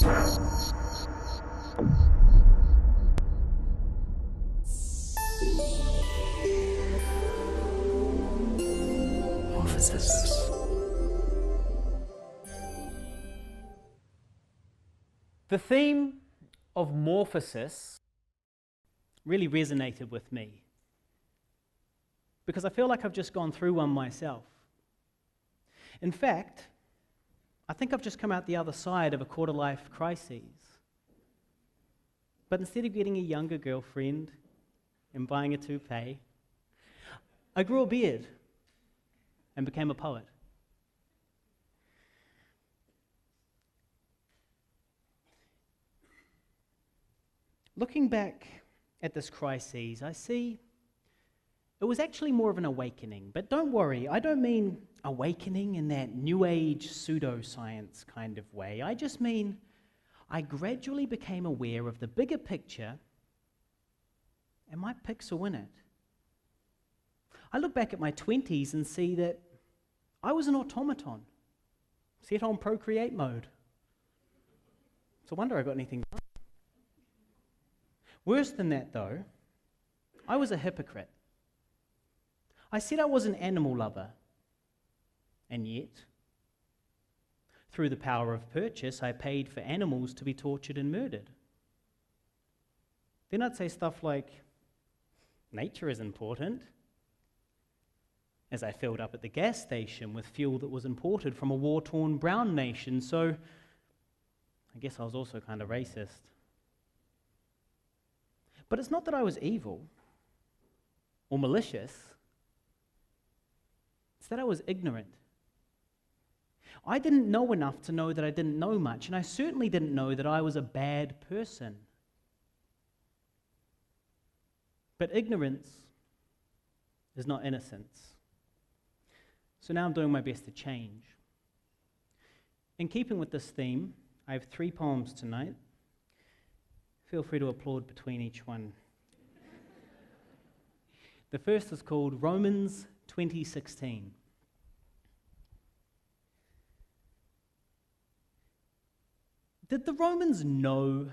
Morphosis. The theme of morphosis really resonated with me because I feel like I've just gone through one myself. In fact, I think I've just come out the other side of a quarter-life crisis. But instead of getting a younger girlfriend and buying a toupee, I grew a beard and became a poet. Looking back at this crisis, I see it was actually more of an awakening. But don't worry, I don't mean awakening in that new age pseudoscience kind of way. I just mean I gradually became aware of the bigger picture and my pixel in it. I look back at my 20s and see that I was an automaton, set on procreate mode. It's a wonder I got anything done. Worse than that, though, I was a hypocrite. I said I was an animal lover, and yet, through the power of purchase, I paid for animals to be tortured and murdered. Then I'd say stuff like, nature is important, as I filled up at the gas station with fuel that was imported from a war-torn brown nation, so I guess I was also kind of racist. But it's not that I was evil or malicious. It's that I was ignorant. I didn't know enough to know that I didn't know much, and I certainly didn't know that I was a bad person. But ignorance is not innocence. So now I'm doing my best to change. In keeping with this theme, I have 3 poems tonight. Feel free to applaud between each one. The first is called Romans 20:16. Did the Romans know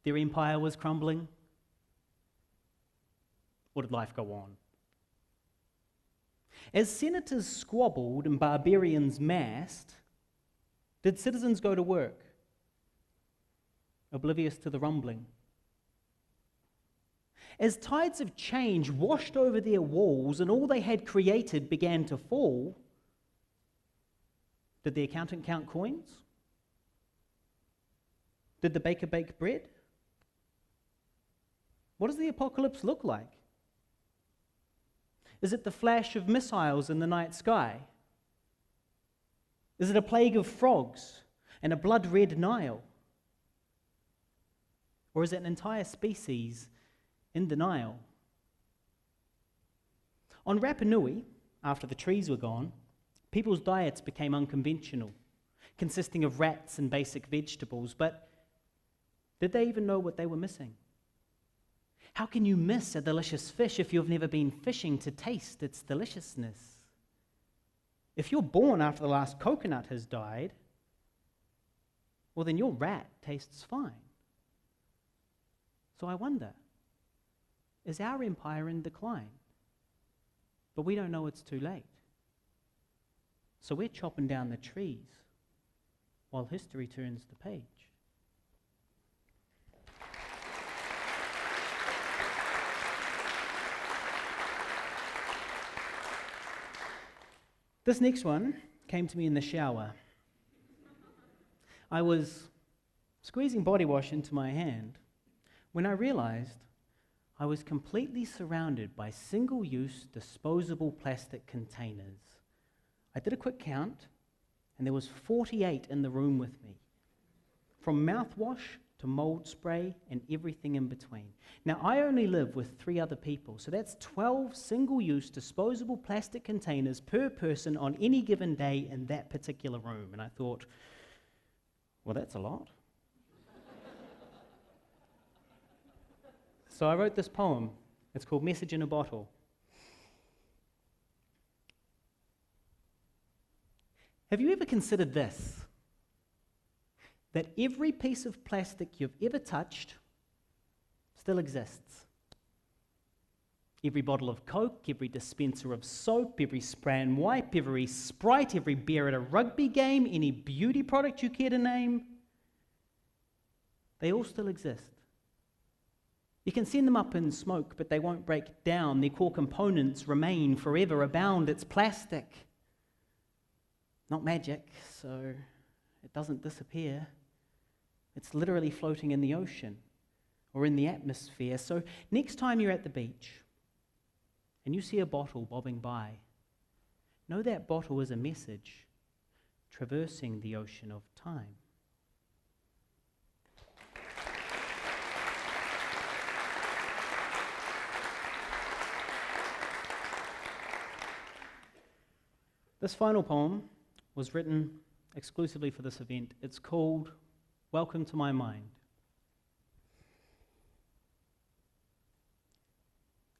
their empire was crumbling? Or did life go on? As senators squabbled and barbarians massed, did citizens go to work, oblivious to the rumbling? As tides of change washed over their walls and all they had created began to fall, did the accountant count coins? Did the baker bake bread? What does the apocalypse look like? Is it the flash of missiles in the night sky? Is it a plague of frogs and a blood-red Nile? Or is it an entire species in denial? On Rapa Nui, after the trees were gone, people's diets became unconventional, consisting of rats and basic vegetables, but did they even know what they were missing? How can you miss a delicious fish if you've never been fishing to taste its deliciousness? If you're born after the last coconut has died, well then your rat tastes fine. So I wonder, is our empire in decline? But we don't know it's too late. So we're chopping down the trees while history turns the page. This next one came to me in the shower. I was squeezing body wash into my hand when I realized I was completely surrounded by single-use disposable plastic containers. I did a quick count, and there was 48 in the room with me, from mouthwash to mold spray and everything in between. Now, I only live with 3 other people, so that's 12 single-use disposable plastic containers per person on any given day in that particular room. And I thought, well, that's a lot. So I wrote this poem. It's called Message in a Bottle. Have you ever considered this? that every piece of plastic you've ever touched still exists. Every bottle of Coke, every dispenser of soap, every spray and wipe, every Sprite, every beer at a rugby game, any beauty product you care to name, they all still exist. You can send them up in smoke, but they won't break down. Their core components remain forever abound. It's plastic, not magic, so it doesn't disappear. It's literally floating in the ocean or in the atmosphere. So next time you're at the beach and you see a bottle bobbing by, know that bottle is a message traversing the ocean of time. This final poem was written exclusively for this event. It's called Welcome to My Mind.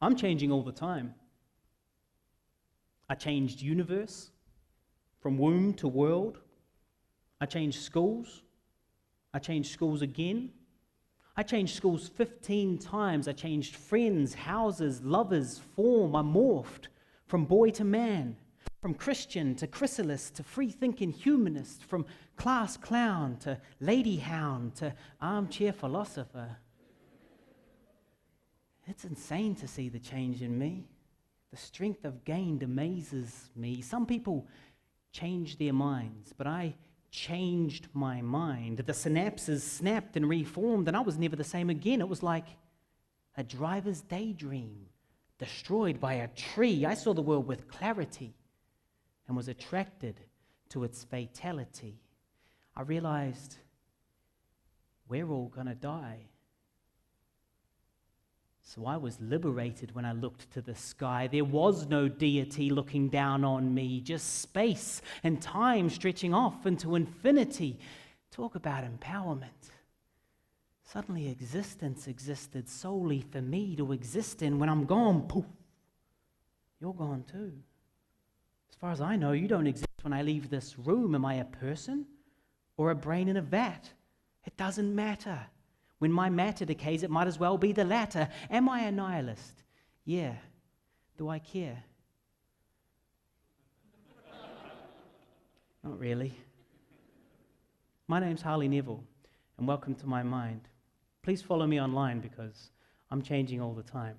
I'm changing all the time. I changed universe from womb to world. I changed schools. I changed schools again. I changed schools 15 times. I changed friends, houses, lovers, form. I morphed from boy to man, from Christian to chrysalis to free-thinking humanist, from class clown to lady hound to armchair philosopher. It's insane to see the change in me. The strength I've gained amazes me. Some people change their minds, but I changed my mind. The synapses snapped and reformed, and I was never the same again. It was like a driver's daydream, destroyed by a tree. I saw the world with clarity and was attracted to its fatality. I realized we're all gonna die. So I was liberated when I looked to the sky. There was no deity looking down on me, just space and time stretching off into infinity. Talk about empowerment. Suddenly existence existed solely for me to exist in. When I'm gone, poof, you're gone too. As far as I know, you don't exist when I leave this room. Am I a person or a brain in a vat? It doesn't matter. When my matter decays, it might as well be the latter. Am I a nihilist? Yeah. Do I care? Not really. My name's Harley Neville, and welcome to my mind. Please follow me online because I'm changing all the time.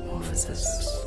Morphosis.